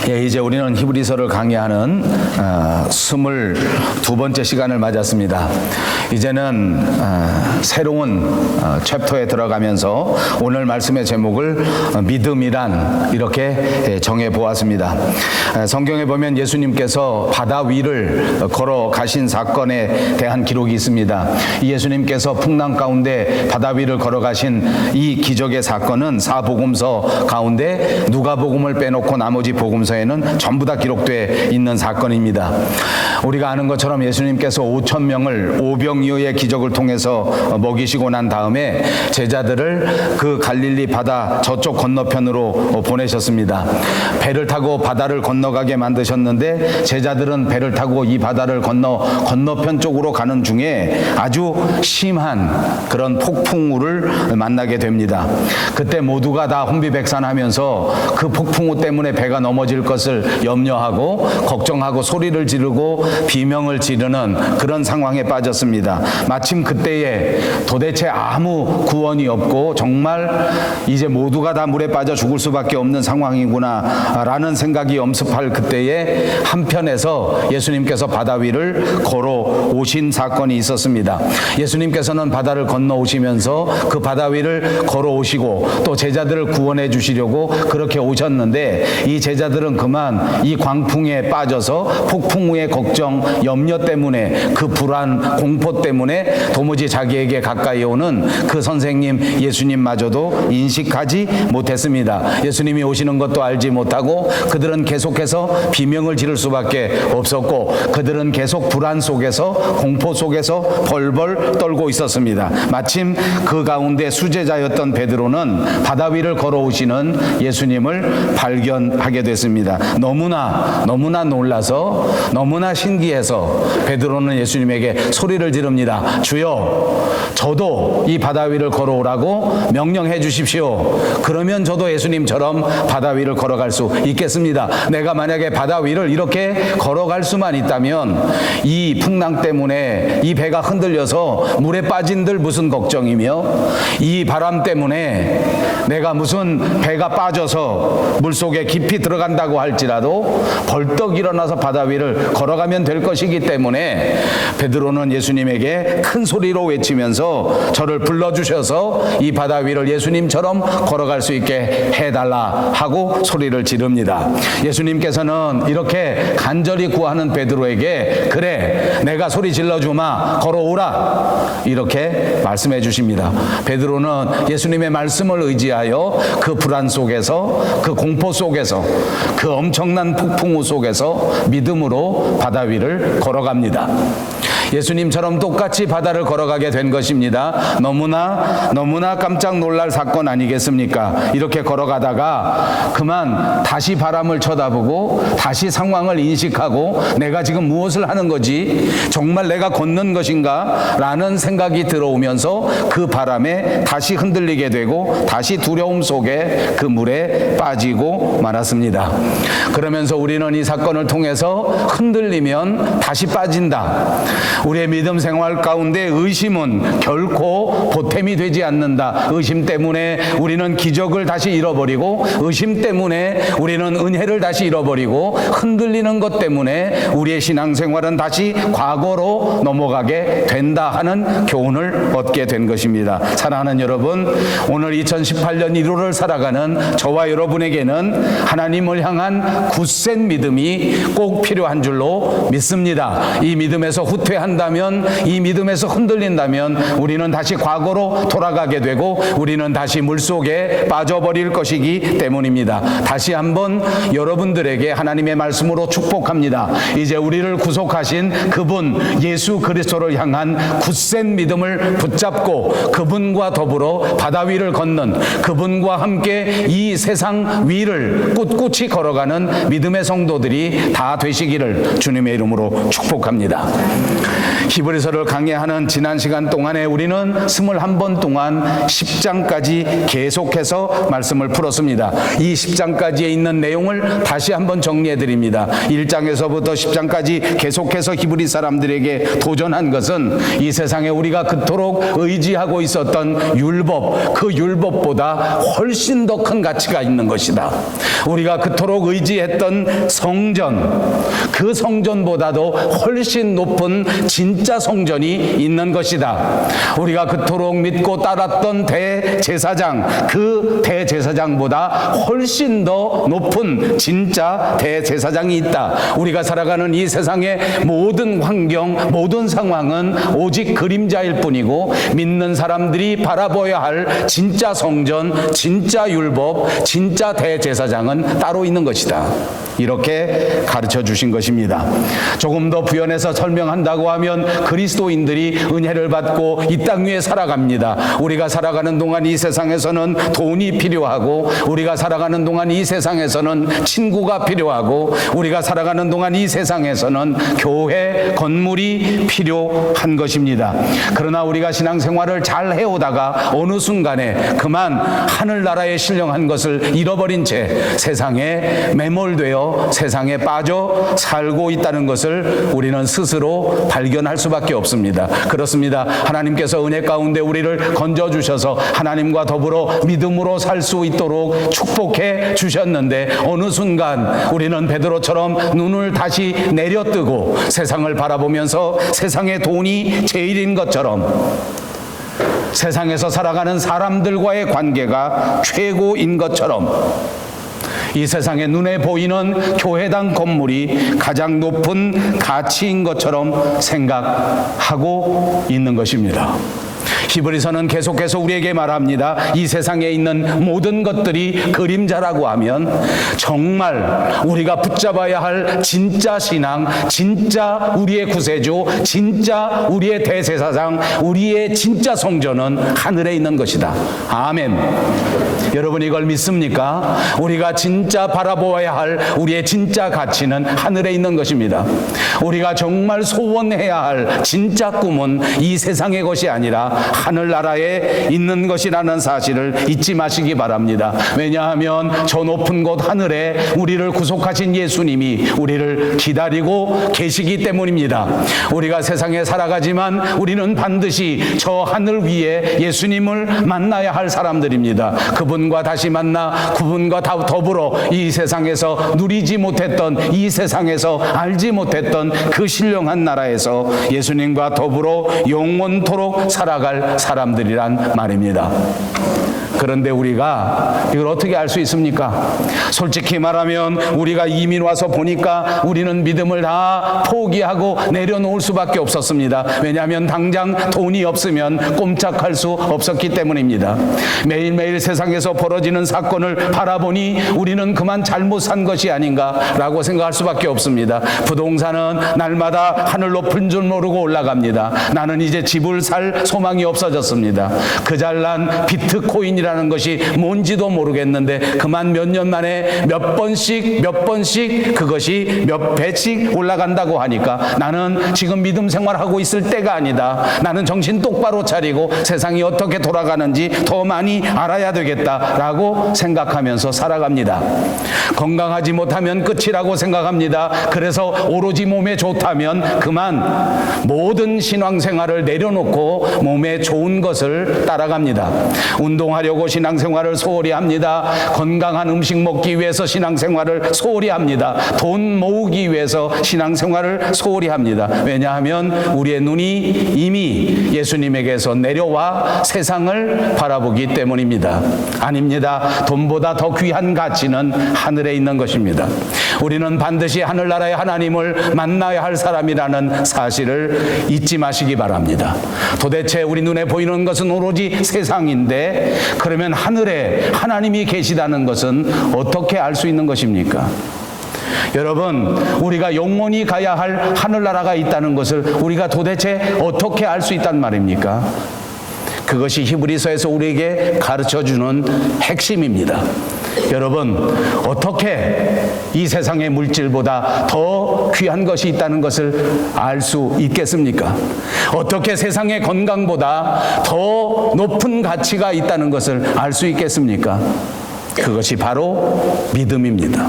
예, 이제 우리는 히브리서를 강의하는 22번째 시간을 맞았습니다. 이제는 새로운 챕터에 들어가면서 오늘 말씀의 제목을 믿음이란 이렇게 정해 보았습니다. 성경에 보면 예수님께서 바다 위를 걸어가신 사건에 대한 기록이 있습니다. 예수님께서 풍랑 가운데 바다 위를 걸어가신 이 기적의 사건은 사복음서 가운데 누가복음을 빼놓고 나머지 복음서에는 전부 다 기록되어 있는 사건입니다. 우리가 아는 것처럼 예수님께서 5,000명을 오병이어의 기적을 통해서 먹이시고 난 다음에 제자들을 그 갈릴리 바다 저쪽 건너편으로 보내셨습니다. 배를 타고 바다를 건너가게 만드셨는데 제자들은 배를 타고 이 바다를 건너편 쪽으로 가는 중에 아주 심한 그런 폭풍우를 만나게 됩니다. 그때 모두가 다 혼비백산하면서 그 폭풍우 때문에 배가 넘어질 것을 염려하고 걱정하고 소리를 지르고 비명을 지르는 그런 상황에 빠졌습니다. 마침 그때에 도대체 아무 구원이 없고 정말 이제 모두가 다 물에 빠져 죽을 수밖에 없는 상황이구나 라는 생각이 엄습할 그때에 한편에서 예수님께서 바다 위를 걸어오신 사건이 있었습니다. 예수님께서는 바다를 건너오시면서 그 바다 위를 걸어오시고 또 제자들을 구원해 주시려고 그렇게 오셨는데 이 제자들은 그만 이 광풍에 빠져서 폭풍우의 걱정, 염려 때문에 그 불안, 공포 때문에 도무지 자기에게 가까이 오는 그 선생님 예수님마저도 인식하지 못했습니다. 예수님이 오시는 것도 알지 못하고 그들은 계속해서 비명을 지를 수밖에 없었고 그들은 계속 불안 속에서 공포 속에서 벌벌 떨고 있었습니다. 마침 그 가운데 수제자였던 베드로는 바다 위를 걸어오시는 예수님을 발견하게 됐습니다. 너무나 놀라서 너무나 신기해서 베드로는 예수님에게 소리를 지릅니다. 주여, 저도 이 바다 위를 걸어오라고 명령해 주십시오. 그러면 저도 예수님처럼 바다 위를 걸어갈 수 있겠습니다. 내가 만약에 바다 위를 이렇게 걸어갈 수만 있다면 이 풍랑 때문에 이 배가 흔들려서 물에 빠진들 무슨 걱정이며 이 바람 때문에 내가 무슨 배가 빠져서 물속에 깊이 들어간다고 할지라도 벌떡 일어나서 바다 위를 걸어가면 될 것이기 때문에 베드로는 예수님에게 큰 소리로 외치면서 저를 불러주셔서 이 바다 위를 예수님처럼 걸어갈 수 있게 해달라 하고 소리를 지릅니다. 예수님께서는 이렇게 간절히 구하는 베드로에게 그래, 내가 소리 질러주마, 걸어오라 이렇게 말씀해 주십니다. 베드로는 예수님의 말씀을 의지하여 그 불안 속에서 그 공포 속에서 그 엄청난 폭풍우 속에서 믿음으로 바다 위를 걸어갑니다. 예수님처럼 똑같이 바다를 걸어가게 된 것입니다. 너무나 깜짝 놀랄 사건 아니겠습니까? 이렇게 걸어가다가 그만 다시 바람을 쳐다보고 다시 상황을 인식하고 내가 지금 무엇을 하는 거지? 정말 내가 걷는 것인가? 라는 생각이 들어오면서 그 바람에 다시 흔들리게 되고 다시 두려움 속에 그 물에 빠지고 말았습니다. 그러면서 우리는 이 사건을 통해서 흔들리면 다시 빠진다. 우리의 믿음 생활 가운데 의심은 결코 보탬이 되지 않는다. 의심 때문에 우리는 기적을 다시 잃어버리고 의심 때문에 우리는 은혜를 다시 잃어버리고 흔들리는 것 때문에 우리의 신앙생활은 다시 과거로 넘어가게 된다 하는 교훈을 얻게 된 것입니다. 사랑하는 여러분, 오늘 2018년 1월을 살아가는 저와 여러분에게는 하나님을 향한 굳센 믿음이 꼭 필요한 줄로 믿습니다. 이 믿음에서 후퇴한다면, 이 믿음에서 흔들린다면 우리는 다시 과거로 돌아가게 되고 우리는 다시 물속에 빠져버릴 것이기 때문입니다. 다시 한번 여러분들에게 하나님의 말씀으로 축복합니다. 이제 우리를 구속하신 그분 예수 그리스도를 향한 굳센 믿음을 붙잡고 그분과 더불어 바다 위를 걷는, 그분과 함께 이 세상 위를 꿋꿋이 걸어가는 믿음의 성도들이 다 되시기를 주님의 이름으로 축복합니다. 히브리서를 강의하는 지난 시간 동안에 우리는 21번 동안 10장까지 계속해서 말씀을 풀었습니다. 이 10장까지에 있는 내용을 다시 한번 정리해 드립니다. 1장에서부터 10장까지 계속해서 히브리 사람들에게 도전한 것은 이 세상에 우리가 그토록 의지하고 있었던 율법, 그 율법보다 훨씬 더 큰 가치가 있는 것이다. 우리가 그토록 의지했던 성전, 그 성전보다도 훨씬 높은 진짜 성전이 있는 것이다. 우리가 그토록 믿고 따랐던 대제사장, 그 대제사장보다 훨씬 더 높은 진짜 대제사장이 있다. 우리가 살아가는 이 세상의 모든 환경, 모든 상황은 오직 그림자일 뿐이고 믿는 사람들이 바라보아야 할 진짜 성전, 진짜 율법, 진짜 대제사장은 따로 있는 것이다. 이렇게 가르쳐 주신 것입니다. 조금 더 부연해서 설명한다고 하면 그리스도인들이 은혜를 받고 이 땅 위에 살아갑니다. 우리가 살아가는 동안 이 세상에서는 돈이 필요하고, 우리가 살아가는 동안 이 세상에서는 친구가 필요하고, 우리가 살아가는 동안 이 세상에서는 교회, 건물이 필요한 것입니다. 그러나 우리가 신앙생활을 잘 해오다가 어느 순간에 그만 하늘나라에 신령한 것을 잃어버린 채 세상에 매몰되어 세상에 빠져 살고 있다는 것을 우리는 스스로 발견할 수밖에 없습니다. 그렇습니다. 하나님께서 은혜 가운데 우리를 건져주셔서 하나님과 더불어 믿음으로 살 수 있도록 축복해 주셨는데, 어느 순간 우리는 베드로처럼 눈을 다시 내려뜨고 세상을 바라보면서 세상의 돈이 제일인 것처럼, 세상에서 살아가는 사람들과의 관계가 최고인 것처럼, 이 세상에 눈에 보이는 교회당 건물이 가장 높은 가치인 것처럼 생각하고 있는 것입니다. 히브리서는 계속해서 우리에게 말합니다. 이 세상에 있는 모든 것들이 그림자라고 하면 정말 우리가 붙잡아야 할 진짜 신앙, 진짜 우리의 구세주, 진짜 우리의 대제사장, 우리의 진짜 성전은 하늘에 있는 것이다. 아멘. 여러분, 이걸 믿습니까? 우리가 진짜 바라보아야 할 우리의 진짜 가치는 하늘에 있는 것입니다. 우리가 정말 소원해야 할 진짜 꿈은 이 세상의 것이 아니라 하늘나라에 있는 것이라는 사실을 잊지 마시기 바랍니다. 왜냐하면 저 높은 곳 하늘에 우리를 구속하신 예수님이 우리를 기다리고 계시기 때문입니다. 우리가 세상에 살아가지만 우리는 반드시 저 하늘 위에 예수님을 만나야 할 사람들입니다. 그분과 다시 만나 그분과 더불어 이 세상에서 누리지 못했던, 이 세상에서 알지 못했던 그 신령한 나라에서 예수님과 더불어 영원토록 살아갈 사람들이란 말입니다. 그런데 우리가 이걸 어떻게 알 수 있습니까? 솔직히 말하면 우리가 이민 와서 보니까 우리는 믿음을 다 포기하고 내려놓을 수밖에 없었습니다. 왜냐하면 당장 돈이 없으면 꼼짝할 수 없었기 때문입니다. 매일매일 세상에서 벌어지는 사건을 바라보니 우리는 그만 잘못 산 것이 아닌가라고 생각할 수밖에 없습니다. 부동산은 날마다 하늘 높은 줄 모르고 올라갑니다. 나는 이제 집을 살 소망이 없어졌습니다. 그 잘난 비트코인이라는 것이 뭔지도 모르겠는데 그만 몇 년 만에 몇 번씩 그것이 몇 배씩 올라간다고 하니까 나는 지금 믿음 생활하고 있을 때가 아니다. 나는 정신 똑바로 차리고 세상이 어떻게 돌아가는지 더 많이 알아야 되겠다라고 생각하면서 살아갑니다. 건강하지 못하면 끝이라고 생각합니다. 그래서 오로지 몸에 좋다면 그만 모든 신앙생활을 내려놓고 몸에 좋은 것을 따라갑니다. 운동하려고 신앙생활을 소홀히 합니다. 건강한 음식 먹기 위해서 신앙생활을 소홀히 합니다. 돈 모으기 위해서 신앙생활을 소홀히 합니다. 왜냐하면 우리의 눈이 이미 예수님에게서 내려와 세상을 바라보기 때문입니다. 아닙니다. 돈보다 더 귀한 가치는 하늘에 있는 것입니다. 우리는 반드시 하늘나라의 하나님을 만나야 할 사람이라는 사실을 잊지 마시기 바랍니다. 도대체 우리 눈에 보이는 것은 오로지 세상인데, 그러면 하늘에 하나님이 계시다는 것은 어떻게 알 수 있는 것입니까? 여러분, 우리가 영원히 가야 할 하늘나라가 있다는 것을 우리가 도대체 어떻게 알 수 있단 말입니까? 그것이 히브리서에서 우리에게 가르쳐주는 핵심입니다. 여러분, 어떻게 이 세상의 물질보다 더 귀한 것이 있다는 것을 알 수 있겠습니까? 어떻게 세상의 건강보다 더 높은 가치가 있다는 것을 알 수 있겠습니까? 그것이 바로 믿음입니다.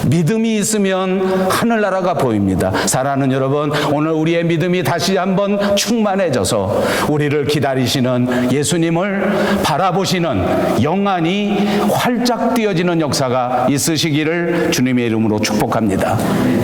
믿음이 있으면 하늘나라가 보입니다. 사랑하는 여러분, 오늘 우리의 믿음이 다시 한번 충만해져서 우리를 기다리시는 예수님을 바라보시는 영안이 활짝 띄어지는 역사가 있으시기를 주님의 이름으로 축복합니다.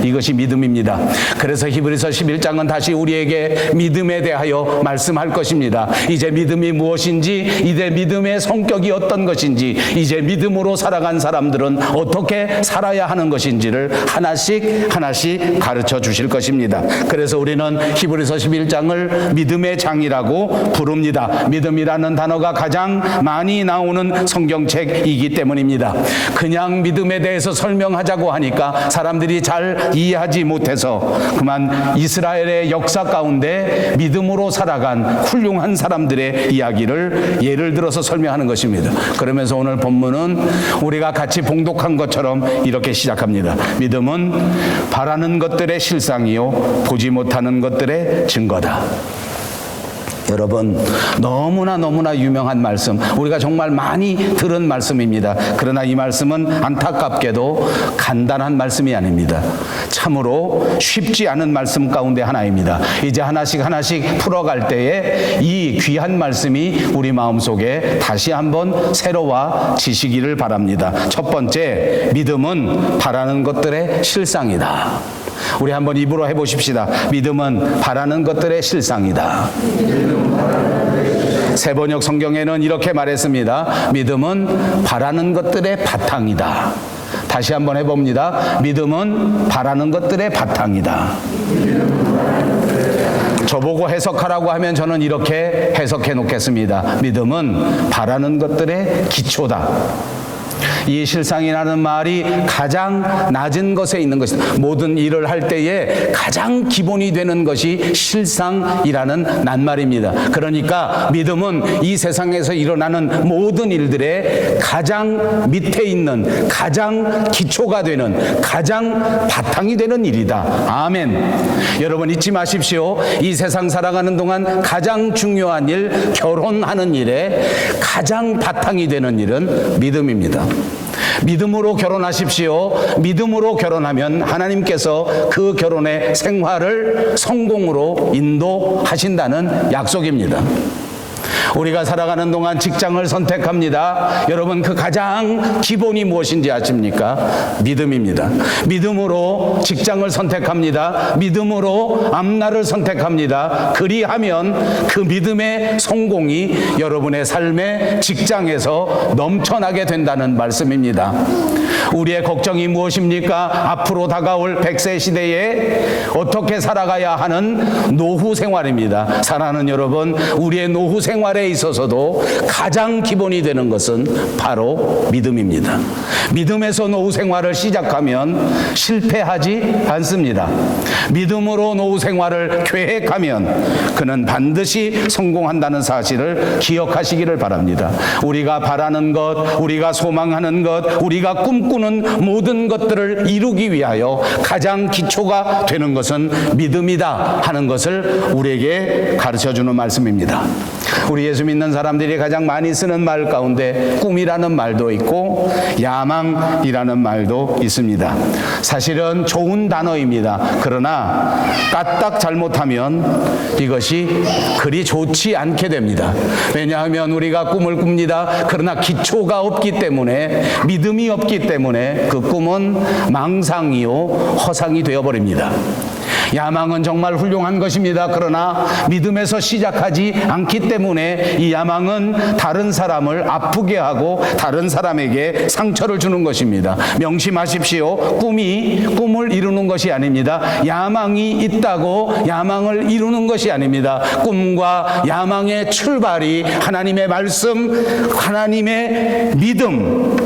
이것이 믿음입니다. 그래서 히브리서 11장은 다시 우리에게 믿음에 대하여 말씀할 것입니다. 이제 믿음이 무엇인지, 이제 믿음의 성격이 어떤 것인지, 이제 믿음으로 살아간 사람들은 어떻게 살아야 하는 것인지를 하나씩 가르쳐 주실 것입니다. 그래서 우리는 히브리서 11장을 믿음의 장이라고 부릅니다. 믿음이라는 단어가 가장 많이 나오는 성경책이기 때문입니다. 그냥 믿음에 대해서 설명하자고 하니까 사람들이 잘 이해하지 못해서 그만 이스라엘의 역사 가운데 믿음으로 살아간 훌륭한 사람들의 이야기를 예를 들어서 설명하는 것입니다. 그러면서 오늘 본문은 우리가 같이 봉독한 것처럼 이렇게 시작합니다. 믿음은 바라는 것들의 실상이요 보지 못하는 것들의 증거다. 여러분, 너무나 유명한 말씀, 우리가 정말 많이 들은 말씀입니다. 그러나 이 말씀은 안타깝게도 간단한 말씀이 아닙니다. 참으로 쉽지 않은 말씀 가운데 하나입니다. 이제 하나씩 풀어갈 때에 이 귀한 말씀이 우리 마음속에 다시 한번 새로워지시기를 바랍니다. 첫 번째, 믿음은 바라는 것들의 실상이다. 우리 한번 입으로 해보십시다. 믿음은 바라는 것들의 실상이다. 세번역 성경에는 이렇게 말했습니다. 믿음은 바라는 것들의 바탕이다. 다시 한번 해봅니다. 믿음은 바라는 것들의 바탕이다. 저보고 해석하라고 하면 저는 이렇게 해석해 놓겠습니다. 믿음은 바라는 것들의 기초다. 이 실상이라는 말이 가장 낮은 것에 있는 것이다. 모든 일을 할 때에 가장 기본이 되는 것이 실상이라는 낱말입니다. 그러니까 믿음은 이 세상에서 일어나는 모든 일들의 가장 밑에 있는, 가장 기초가 되는, 가장 바탕이 되는 일이다. 아멘. 여러분 잊지 마십시오. 이 세상 살아가는 동안 가장 중요한 일, 결혼하는 일에 가장 바탕이 되는 일은 믿음입니다. 믿음으로 결혼하십시오. 믿음으로 결혼하면 하나님께서 그 결혼의 생활을 성공으로 인도하신다는 약속입니다. 우리가 살아가는 동안 직장을 선택합니다. 여러분, 그 가장 기본이 무엇인지 아십니까? 믿음입니다. 믿음으로 직장을 선택합니다. 믿음으로 앞날을 선택합니다. 그리하면 그 믿음의 성공이 여러분의 삶의 직장에서 넘쳐나게 된다는 말씀입니다. 우리의 걱정이 무엇입니까? 앞으로 다가올 100세 시대에 어떻게 살아가야 하는 노후 생활입니다. 사랑하는 여러분, 우리의 노후 생활에 있어서도 가장 기본이 되는 것은 바로 믿음입니다. 믿음에서 노후 생활을 시작하면 실패하지 않습니다. 믿음으로 노후 생활을 계획하면 그는 반드시 성공한다는 사실을 기억하시기를 바랍니다. 우리가 바라는 것, 우리가 소망하는 것, 우리가 꿈꾸는 모든 것들을 이루기 위하여 가장 기초가 되는 것은 믿음이다 하는 것을 우리에게 가르쳐주는 말씀입니다. 우리 예수 믿는 사람들이 가장 많이 쓰는 말 가운데 꿈이라는 말도 있고 야망이라는 말도 있습니다. 사실은 좋은 단어입니다. 그러나 까딱 잘못하면 이것이 그리 좋지 않게 됩니다. 왜냐하면 우리가 꿈을 꿉니다. 그러나 기초가 없기 때문에, 믿음이 없기 때문에 그 꿈은 망상이요 허상이 되어버립니다. 야망은 정말 훌륭한 것입니다. 그러나 믿음에서 시작하지 않기 때문에 이 야망은 다른 사람을 아프게 하고 다른 사람에게 상처를 주는 것입니다. 명심하십시오. 꿈을 이루는 것이 아닙니다. 야망이 있다고 야망을 이루는 것이 아닙니다. 꿈과 야망의 출발이 하나님의 말씀, 하나님의 믿음,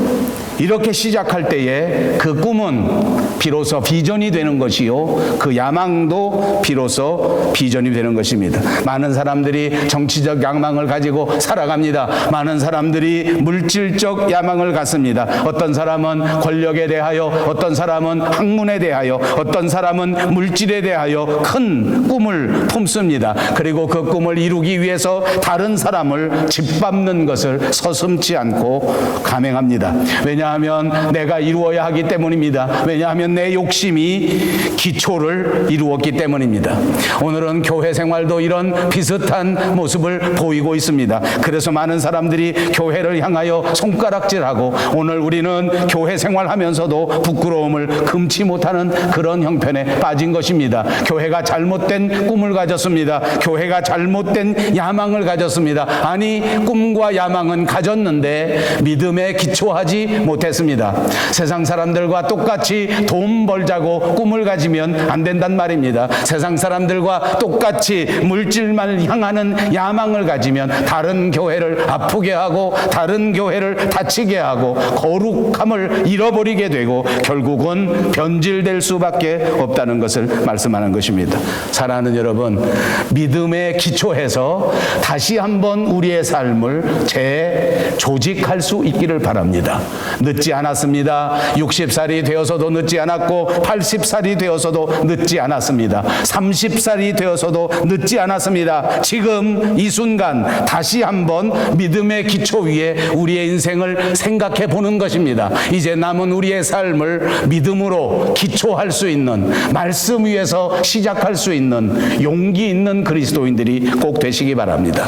이렇게 시작할 때에 그 꿈은 비로소 비전이 되는 것이요, 그 야망도 비로소 비전이 되는 것입니다. 많은 사람들이 정치적 야망을 가지고 살아갑니다. 많은 사람들이 물질적 야망을 갖습니다. 어떤 사람은 권력에 대하여, 어떤 사람은 학문에 대하여, 어떤 사람은 물질에 대하여 큰 꿈을 품습니다. 그리고 그 꿈을 이루기 위해서 다른 사람을 짓밟는 것을 서슴지 않고 감행합니다. 왜냐하면 내가 이루어야 하기 때문입니다. 왜냐하면 내 욕심이 기초를 이루었기 때문입니다. 오늘은 교회 생활도 이런 비슷한 모습을 보이고 있습니다. 그래서 많은 사람들이 교회를 향하여 손가락질하고, 오늘 우리는 교회 생활하면서도 부끄러움을 금치 못하는 그런 형편에 빠진 것입니다. 교회가 잘못된 꿈을 가졌습니다. 교회가 잘못된 야망을 가졌습니다. 아니, 꿈과 야망은 가졌는데 믿음에 기초하지 못했습니다. 세상 사람들과 똑같이 돈 벌자고 꿈을 가지면 안 된단 말입니다. 세상 사람들과 똑같이 물질만 향하는 야망을 가지면 다른 교회를 아프게 하고, 다른 교회를 다치게 하고, 거룩함을 잃어버리게 되고 결국은 변질될 수밖에 없다는 것을 말씀하는 것입니다. 사랑하는 여러분, 믿음에 기초해서 다시 한번 우리의 삶을 재조직할 수 있기를 바랍니다. 늦지 않았습니다. 60살이 되어서도 늦지 않았고, 80살이 되어서도 늦지 않았습니다. 30살이 되어서도 늦지 않았습니다. 지금 이 순간 다시 한번 믿음의 기초 위에 우리의 인생을 생각해 보는 것입니다. 이제 남은 우리의 삶을 믿음으로 기초할 수 있는, 말씀 위에서 시작할 수 있는 용기 있는 그리스도인들이 꼭 되시기 바랍니다.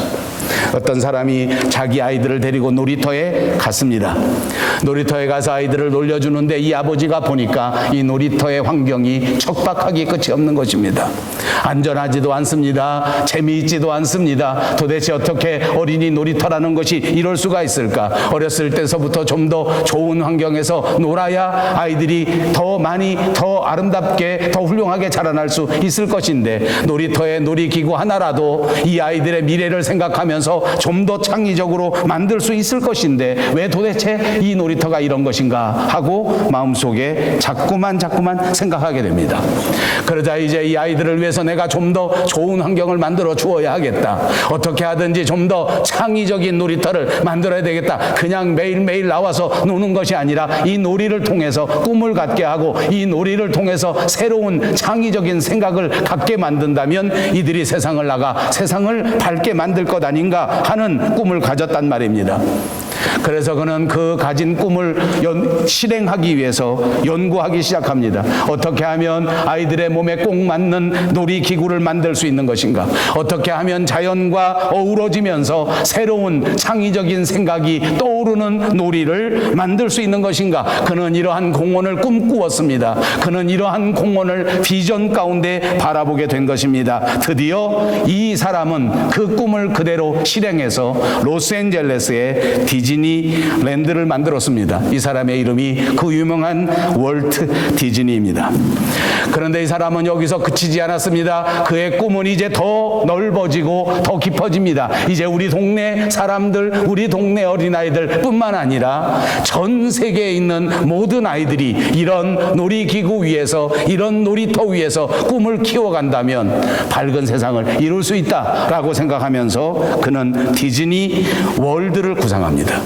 어떤 사람이 자기 아이들을 데리고 놀이터에 갔습니다. 놀이터에 가서 아이들을 놀려주는데 이 아버지가 보니까 이 놀이터의 환경이 척박하기 끝이 없는 것입니다. 안전하지도 않습니다. 재미있지도 않습니다. 도대체 어떻게 어린이 놀이터라는 것이 이럴 수가 있을까? 어렸을 때서부터 좀 더 좋은 환경에서 놀아야 아이들이 더 많이, 더 아름답게, 더 훌륭하게 자라날 수 있을 것인데, 놀이터의 놀이기구 하나라도 이 아이들의 미래를 생각하면서 좀 더 창의적으로 만들 수 있을 것인데 왜 도대체 이 놀이터가 이런 것인가 하고 마음속에 자꾸만 생각하게 됩니다. 그러자 이제 이 아이들을 위해서 내가 좀 더 좋은 환경을 만들어 주어야 하겠다. 어떻게 하든지 좀 더 창의적인 놀이터를 만들어야 되겠다. 그냥 매일매일 나와서 노는 것이 아니라 이 놀이를 통해서 꿈을 갖게 하고, 이 놀이를 통해서 새로운 창의적인 생각을 갖게 만든다면 이들이 세상을 나가 세상을 밝게 만들 것 아닌가 하는 꿈을 가졌단 말입니다. 그래서 그는 그 가진 꿈을 실행하기 위해서 연구하기 시작합니다. 어떻게 하면 아이들의 몸에 꼭 맞는 놀이기구를 만들 수 있는 것인가? 어떻게 하면 자연과 어우러지면서 새로운 창의적인 생각이 떠오르는 놀이를 만들 수 있는 것인가? 그는 이러한 공원을 꿈꾸었습니다. 그는 이러한 공원을 비전 가운데 바라보게 된 것입니다. 드디어 이 사람은 그 꿈을 그대로 실행해서 로스앤젤레스의 디즈니랜드를 만들었습니다. 이 사람의 이름이 그 유명한 월트 디즈니입니다. 그런데 이 사람은 여기서 그치지 않았습니다. 그의 꿈은 이제 더 넓어지고 더 깊어집니다. 이제 우리 동네 사람들, 우리 동네 어린아이들 뿐만 아니라 전 세계에 있는 모든 아이들이 이런 놀이기구 위에서, 이런 놀이터 위에서 꿈을 키워간다면 밝은 세상을 이룰 수 있다라고 생각하면서 그는 디즈니 월드를 구상합니다.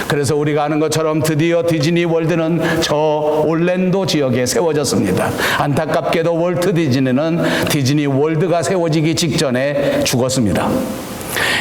그래서 우리가 아는 것처럼 드디어 디즈니 월드는 저 올랜도 지역에 세워졌습니다. 안타깝게도 월트 디즈니는 디즈니 월드가 세워지기 직전에 죽었습니다.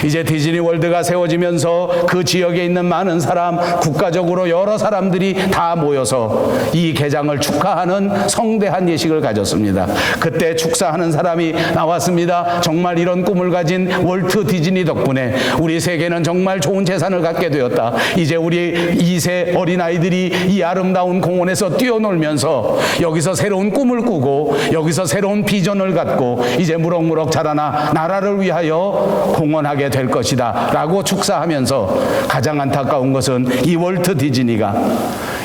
이제 디즈니 월드가 세워지면서 그 지역에 있는 많은 사람, 국가적으로 여러 사람들이 다 모여서 이 개장을 축하하는 성대한 예식을 가졌습니다. 그때 축사하는 사람이 나왔습니다. 정말 이런 꿈을 가진 월트 디즈니 덕분에 우리 세계는 정말 좋은 재산을 갖게 되었다. 이제 우리 2세 어린아이들이 이 아름다운 공원에서 뛰어놀면서 여기서 새로운 꿈을 꾸고 여기서 새로운 비전을 갖고 이제 무럭무럭 자라나 나라를 위하여 공헌하게 될 것이다 라고 축사하면서, 가장 안타까운 것은 이 월트 디즈니가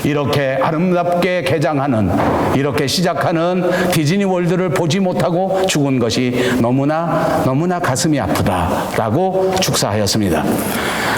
이렇게 아름답게 개장하는, 이렇게 시작하는 디즈니 월드를 보지 못하고 죽은 것이 너무나 가슴이 아프다라고 축사하였습니다.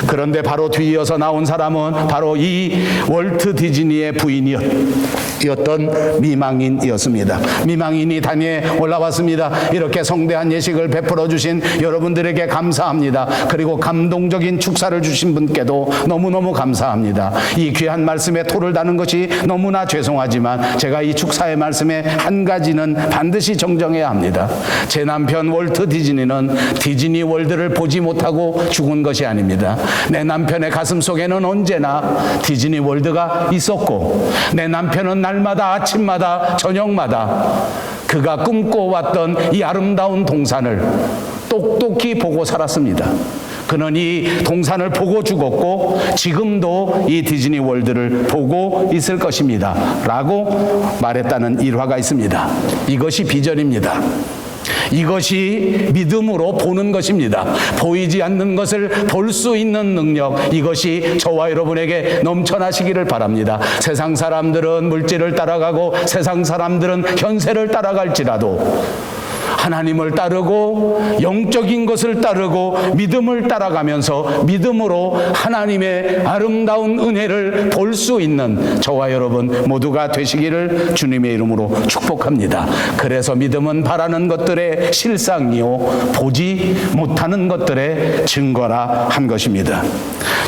그런데 바로 뒤이어서 나온 사람은 바로 이 월트 디즈니의 부인이었던 미망인이었습니다. 미망인이 단위에 올라왔습니다. 이렇게 성대한 예식을 베풀어 주신 여러분들에게 감사합니다. 그리고 감동적인 축사를 주신 분께도 너무너무 감사합니다. 이 귀한 말씀에 토를 다는 것이 너무나 죄송하지만 제가 이 축사의 말씀에 한 가지는 반드시 정정해야 합니다. 제 남편 월트 디즈니는 디즈니 월드를 보지 못하고 죽은 것이 아닙니다. 내 남편의 가슴 속에는 언제나 디즈니 월드가 있었고, 내 남편은 날마다 아침마다 저녁마다 그가 꿈꿔왔던 이 아름다운 동산을 똑똑히 보고 살았습니다. 그는 이 동산을 보고 죽었고 지금도 이 디즈니 월드를 보고 있을 것입니다 라고 말했다는 일화가 있습니다. 이것이 비전입니다. 이것이 믿음으로 보는 것입니다. 보이지 않는 것을 볼 수 있는 능력, 이것이 저와 여러분에게 넘쳐나시기를 바랍니다. 세상 사람들은 물질을 따라가고 세상 사람들은 현세를 따라갈지라도 하나님을 따르고 영적인 것을 따르고 믿음을 따라가면서 믿음으로 하나님의 아름다운 은혜를 볼 수 있는 저와 여러분 모두가 되시기를 주님의 이름으로 축복합니다. 그래서 믿음은 바라는 것들의 실상이요 보지 못하는 것들의 증거라 한 것입니다.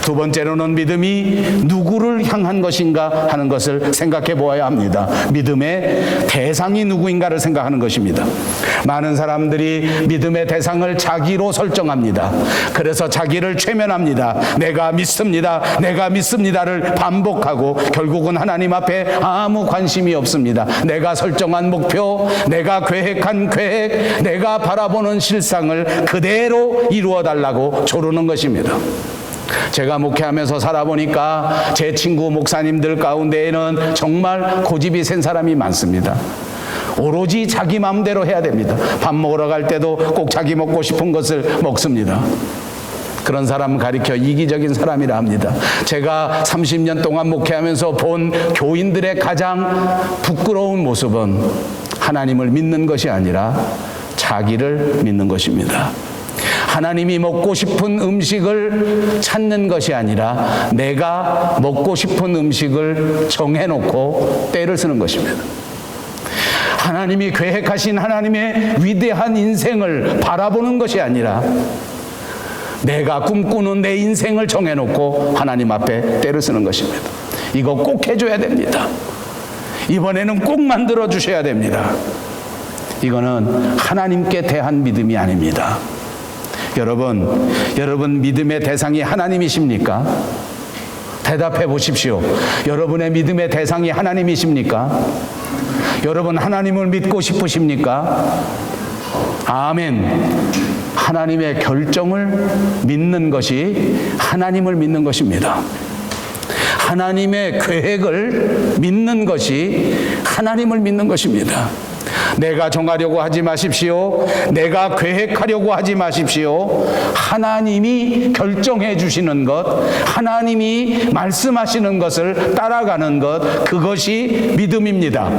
두 번째로는 믿음이 누구를 향한 것인가 하는 것을 생각해 보아야 합니다. 믿음의 대상이 누구인가를 생각하는 것입니다. 많은 사람들이 믿음의 대상을 자기로 설정합니다. 그래서 자기를 최면합니다. 내가 믿습니다. 내가 믿습니다를 반복하고 결국은 하나님 앞에 아무 관심이 없습니다. 내가 설정한 목표, 내가 계획한 계획, 내가 바라보는 실상을 그대로 이루어 달라고 조르는 것입니다. 제가 목회하면서 살아보니까 제 친구 목사님들 가운데에는 정말 고집이 센 사람이 많습니다. 오로지 자기 마음대로 해야 됩니다. 밥 먹으러 갈 때도 꼭 자기 먹고 싶은 것을 먹습니다. 그런 사람 가리켜 이기적인 사람이라 합니다. 제가 30년 동안 목회하면서 본 교인들의 가장 부끄러운 모습은 하나님을 믿는 것이 아니라 자기를 믿는 것입니다. 하나님이 먹고 싶은 음식을 찾는 것이 아니라 내가 먹고 싶은 음식을 정해놓고 때를 쓰는 것입니다. 하나님이 계획하신 하나님의 위대한 인생을 바라보는 것이 아니라 내가 꿈꾸는 내 인생을 정해놓고 하나님 앞에 때를 쓰는 것입니다. 이거 꼭 해줘야 됩니다. 이번에는 꼭 만들어 주셔야 됩니다. 이거는 하나님께 대한 믿음이 아닙니다. 여러분 믿음의 대상이 하나님이십니까? 대답해 보십시오. 여러분의 믿음의 대상이 하나님이십니까? 여러분 하나님을 믿고 싶으십니까? 아멘. 하나님의 결정을 믿는 것이 하나님을 믿는 것입니다. 하나님의 계획을 믿는 것이 하나님을 믿는 것입니다. 내가 정하려고 하지 마십시오. 내가 계획하려고 하지 마십시오. 하나님이 결정해 주시는 것, 하나님이 말씀하시는 것을 따라가는 것, 그것이 믿음입니다.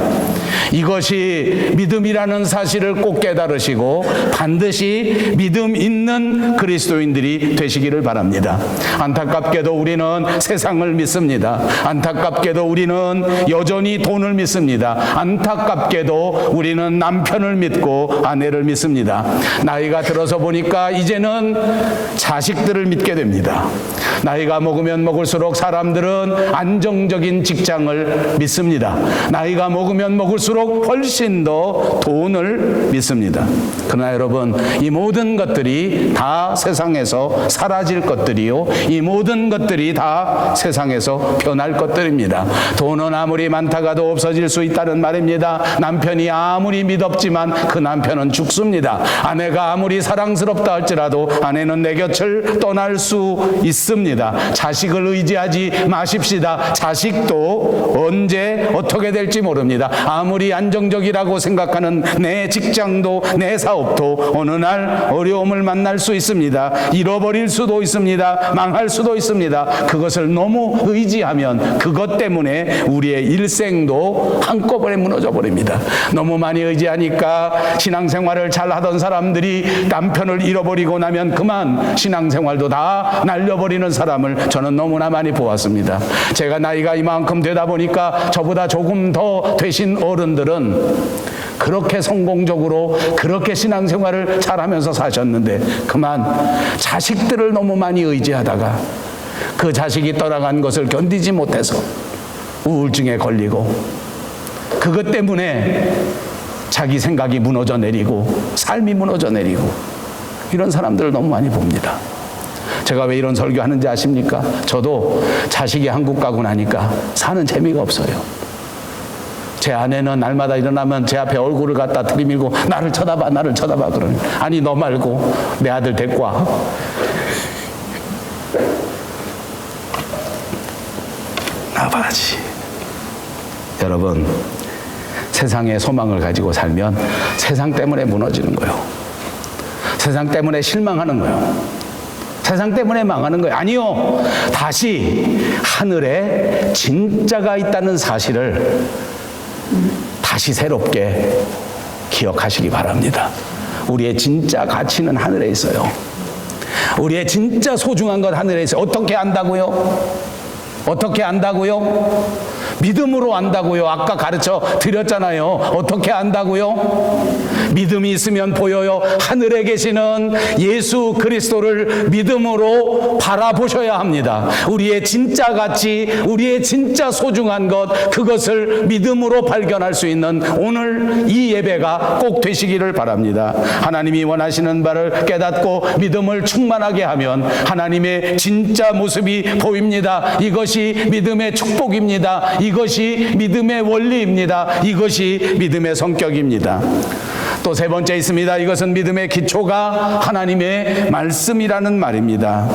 이것이 믿음이라는 사실을 꼭 깨달으시고 반드시 믿음 있는 그리스도인들이 되시기를 바랍니다. 안타깝게도 우리는 세상을 믿습니다. 안타깝게도 우리는 여전히 돈을 믿습니다. 안타깝게도 우리는 남편을 믿고 아내를 믿습니다. 나이가 들어서 보니까 이제는 자식들을 믿게 됩니다. 나이가 먹으면 먹을수록 사람들은 안정적인 직장을 믿습니다. 나이가 먹으면 먹을수록 훨씬 더 돈을 믿습니다. 그러나 여러분, 이 모든 것들이 다 세상에서 사라질 것들이요, 이 모든 것들이 다 세상에서 변할 것들입니다. 돈은 아무리 많다가도 없어질 수 있다는 말입니다. 남편이 아무리 믿었지만 그 남편은 죽습니다. 아내가 아무리 사랑스럽다 할지라도 아내는 내 곁을 떠날 수 있습니다. 자식을 의지하지 마십시다. 자식도 언제 어떻게 될지 모릅니다. 아무리 안정적이라고 생각하는 내 직장도 내 사업도 어느 날 어려움을 만날 수 있습니다. 잃어버릴 수도 있습니다. 망할 수도 있습니다. 그것을 너무 의지하면 그것 때문에 우리의 일생도 한꺼번에 무너져 버립니다. 너무 많이 의지하니까 신앙생활을 잘 하던 사람들이 남편을 잃어버리고 나면 그만 신앙생활도 다 날려버리는 사람을 저는 너무나 많이 보았습니다. 제가 나이가 이만큼 되다 보니까 저보다 조금 더 되신 어른들은 그렇게 성공적으로 그렇게 신앙생활을 잘하면서 사셨는데 그만 자식들을 너무 많이 의지하다가 그 자식이 떠나간 것을 견디지 못해서 우울증에 걸리고 그것 때문에 자기 생각이 무너져 내리고 삶이 무너져 내리고 이런 사람들을 너무 많이 봅니다. 제가 왜 이런 설교하는지 아십니까? 저도 자식이 한국 가고 나니까 사는 재미가 없어요. 제 아내는 날마다 일어나면 제 앞에 얼굴을 갖다 들이밀고 나를 쳐다봐 그러니 아니 너 말고 내 아들 데리고 와. 나봐야지. 여러분, 세상에 소망을 가지고 살면 세상 때문에 무너지는 거예요. 세상 때문에 실망하는 거예요. 세상 때문에 망하는 거예요. 아니요. 다시 하늘에 진짜가 있다는 사실을 다시 새롭게 기억하시기 바랍니다. 우리의 진짜 가치는 하늘에 있어요. 우리의 진짜 소중한 건 하늘에 있어요. 어떻게 안다고요? 어떻게 안다고요? 믿음으로 안다고요. 아까 가르쳐 드렸잖아요. 어떻게 안다고요? 믿음이 있으면 보여요. 하늘에 계시는 예수 그리스도를 믿음으로 바라보셔야 합니다. 우리의 진짜 가치, 우리의 진짜 소중한 것, 그것을 믿음으로 발견할 수 있는 오늘 이 예배가 꼭 되시기를 바랍니다. 하나님이 원하시는 바를 깨닫고 믿음을 충만하게 하면 하나님의 진짜 모습이 보입니다. 이것이 믿음의 축복입니다. 이것이 믿음의 원리입니다. 이것이 믿음의 성격입니다. 또 세 번째 있습니다. 이것은 믿음의 기초가 하나님의 말씀이라는 말입니다.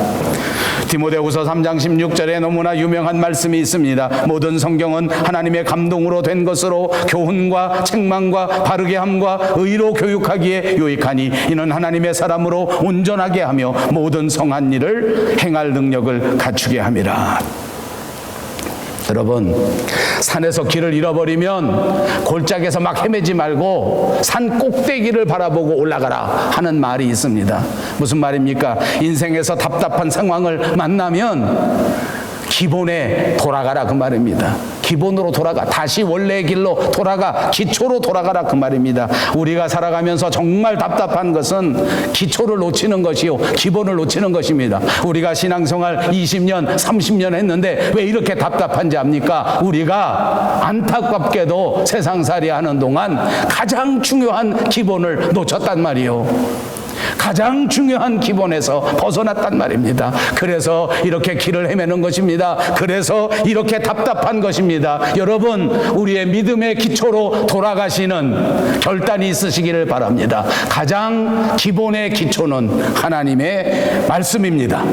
디모데후서 3장 16절에 너무나 유명한 말씀이 있습니다. 모든 성경은 하나님의 감동으로 된 것으로 교훈과 책망과 바르게 함과 의로 교육하기에 유익하니 이는 하나님의 사람으로 온전하게 하며 모든 성한 일을 행할 능력을 갖추게 함이라. 여러분, 산에서 길을 잃어버리면 골짜기에서 막 헤매지 말고 산 꼭대기를 바라보고 올라가라 하는 말이 있습니다. 무슨 말입니까? 인생에서 답답한 상황을 만나면 기본에 돌아가라 그 말입니다. 기본으로 돌아가, 다시 원래의 길로 돌아가, 기초로 돌아가라 그 말입니다. 우리가 살아가면서 정말 답답한 것은 기초를 놓치는 것이요, 기본을 놓치는 것입니다. 우리가 신앙생활 20년 30년 했는데 왜 이렇게 답답한지 압니까? 우리가 안타깝게도 세상살이 하는 동안 가장 중요한 기본을 놓쳤단 말이요. 가장 중요한 기본에서 벗어났단 말입니다. 그래서 이렇게 길을 헤매는 것입니다. 그래서 이렇게 답답한 것입니다. 여러분, 우리의 믿음의 기초로 돌아가시는 결단이 있으시기를 바랍니다. 가장 기본의 기초는 하나님의 말씀입니다.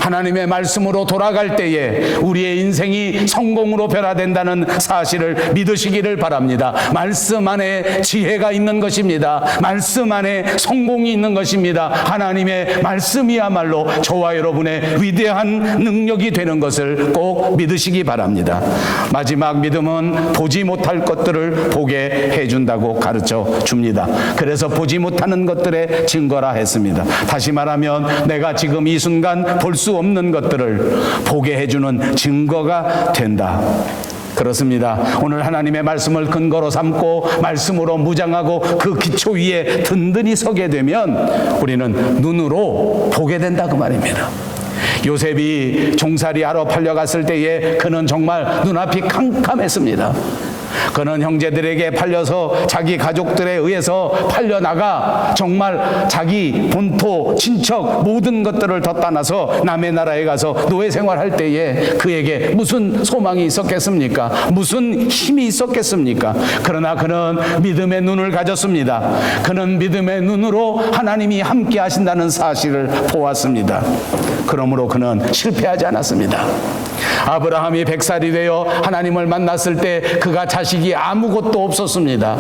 하나님의 말씀으로 돌아갈 때에 우리의 인생이 성공으로 변화된다는 사실을 믿으시기를 바랍니다. 말씀 안에 지혜가 있는 것입니다. 말씀 안에 성공이 있는 것입니다. 하나님의 말씀이야말로 저와 여러분의 위대한 능력이 되는 것을 꼭 믿으시기 바랍니다. 마지막 믿음은 보지 못할 것들을 보게 해준다고 가르쳐 줍니다. 그래서 보지 못하는 것들의 증거라 했습니다. 다시 말하면 내가 지금 이 순간 볼 수 없는 것들을 보게 해주는 증거가 된다. 그렇습니다. 오늘 하나님의 말씀을 근거로 삼고 말씀으로 무장하고 그 기초 위에 든든히 서게 되면 우리는 눈으로 보게 된다 그 말입니다. 요셉이 종살이하러 팔려갔을 때에 그는 정말 눈앞이 캄캄했습니다. 그는 형제들에게 팔려서 자기 가족들에 의해서 팔려나가 정말 자기 본토, 친척 모든 것들을 더 떠나서 남의 나라에 가서 노예 생활할 때에 그에게 무슨 소망이 있었겠습니까? 무슨 힘이 있었겠습니까? 그러나 그는 믿음의 눈을 가졌습니다. 그는 믿음의 눈으로 하나님이 함께 하신다는 사실을 보았습니다. 그러므로 그는 실패하지 않았습니다. 아브라함이 100살이 되어 하나님을 만났을 때 그가 자식이 아무것도 없었습니다.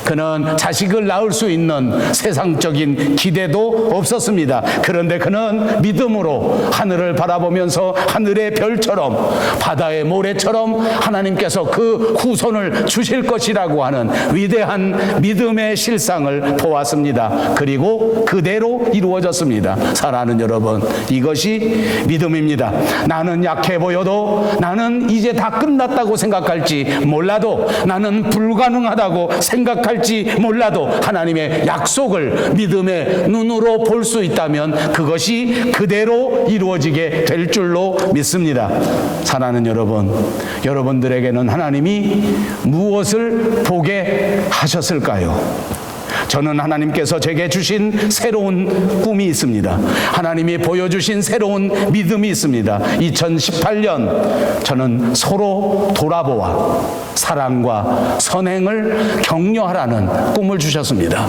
그는 자식을 낳을 수 있는 세상적인 기대도 없었습니다. 그런데 그는 믿음으로 하늘을 바라보면서 하늘의 별처럼 바다의 모래처럼 하나님께서 그 후손을 주실 것이라고 하는 위대한 믿음의 실상을 보았습니다. 그리고 그대로 이루어졌습니다. 사랑하는 여러분, 이것이 믿음입니다. 나는 약해 보여도, 나는 이제 다 끝났다고 생각할지 몰라도, 나는 불가능하다고 생각할지 몰라도 하나님의 약속을 믿음의 눈으로 볼 수 있다면 그것이 그대로 이루어지게 될 줄로 믿습니다. 사랑하는 여러분, 여러분들에게는 하나님이 무엇을 보게 하셨을까요? 저는 하나님께서 제게 주신 새로운 꿈이 있습니다. 하나님이 보여주신 새로운 믿음이 있습니다. 2018년 저는 서로 돌아보아 사랑과 선행을 격려하라는 꿈을 주셨습니다.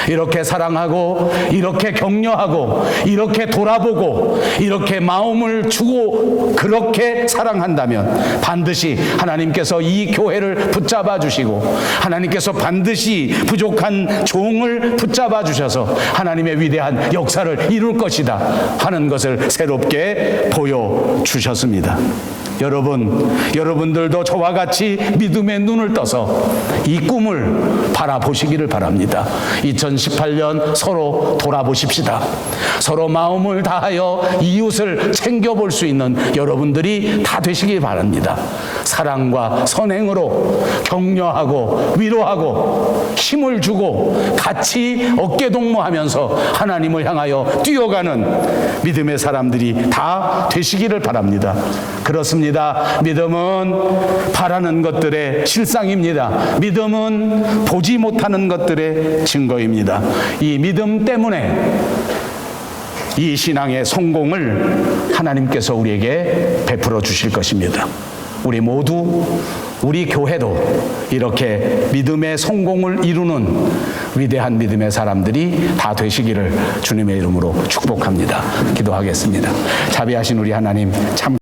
이렇게 사랑하고, 이렇게 격려하고, 이렇게 돌아보고, 이렇게 마음을 주고, 그렇게 사랑한다면 반드시 하나님께서 이 교회를 붙잡아 주시고, 하나님께서 반드시 부족한 종을 붙잡아 주셔서 하나님의 위대한 역사를 이룰 것이다 하는 것을 새롭게 보여주셨습니다. 여러분들도 저와 같이 믿음의 눈을 떠서 이 꿈을 바라보시기를 바랍니다. 2018년 서로 돌아보십시다. 서로 마음을 다하여 이웃을 챙겨볼 수 있는 여러분들이 다 되시길 바랍니다. 사랑과 선행으로 격려하고 위로하고 힘을 주고 같이 어깨동무하면서 하나님을 향하여 뛰어가는 믿음의 사람들이 다 되시기를 바랍니다. 그렇습니다. 믿음은 바라는 것들의 실상입니다. 믿음은 보지 못하는 것들의 증거입니다. 이 믿음 때문에 이 신앙의 성공을 하나님께서 우리에게 베풀어 주실 것입니다. 우리 모두, 우리 교회도 이렇게 믿음의 성공을 이루는 위대한 믿음의 사람들이 다 되시기를 주님의 이름으로 축복합니다. 기도하겠습니다. 자비하신 우리 하나님, 참